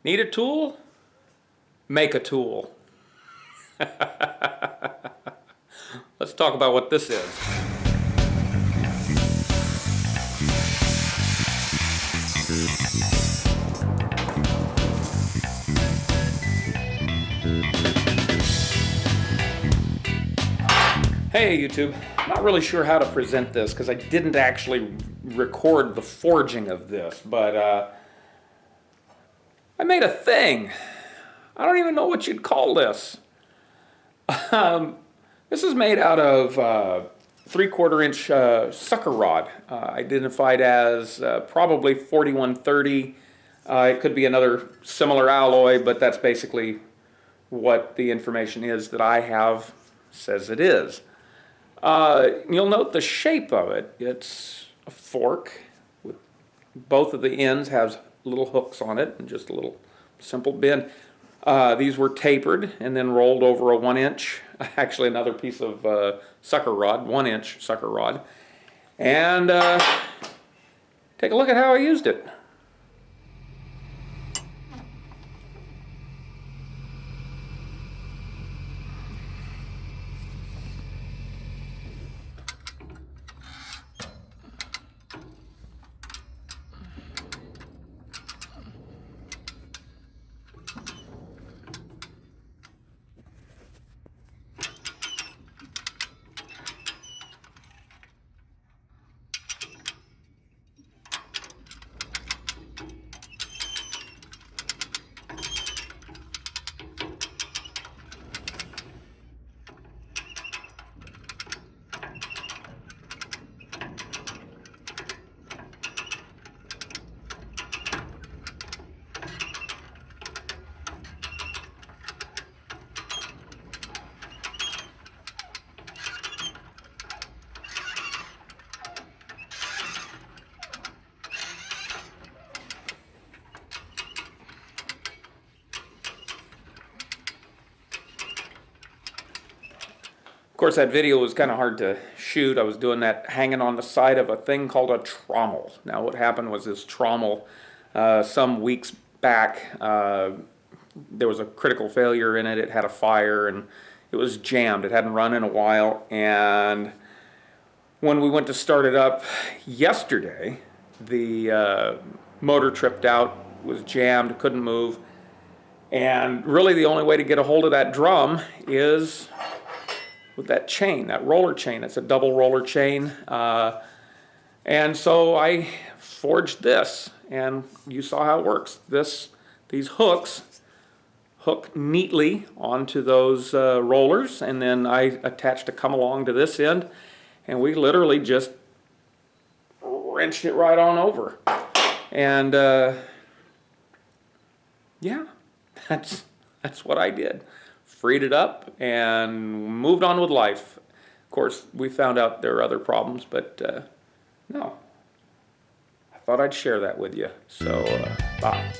Need a tool? Make a tool. Let's talk about what this is. Hey YouTube, not really sure how to present this because I didn't actually record the forging of this, but I made a thing. I don't even know what you'd call this. This is made out of 3/4 inch sucker rod, identified as probably 4130. It could be another similar alloy, but that's basically what the information is that I have says it is. You'll note the shape of it. It's a fork with both of the ends has little hooks on it and just a little simple bend. These were tapered and then rolled over a 1 inch, actually another piece of sucker rod, 1 inch sucker rod. And take a look at how I used it. Of course, that video was kind of hard to shoot. I was doing that hanging on the side of a thing called a trommel. Now what happened was this trommel, some weeks back, there was a critical failure in it. It had a fire and it was jammed. It hadn't run in a while, and when we went to start it up yesterday, the motor tripped out, was jammed, couldn't move, and really the only way to get a hold of that drum is with that chain, that roller chain. It's a double roller chain. And so I forged this, and you saw how it works. These hooks hook neatly onto those rollers, and then I attached a come along to this end, and we literally just wrenched it right on over. And yeah, that's what I did. Freed it up and moved on with life. Of course, we found out there are other problems, but no. I thought I'd share that with you. So, bye.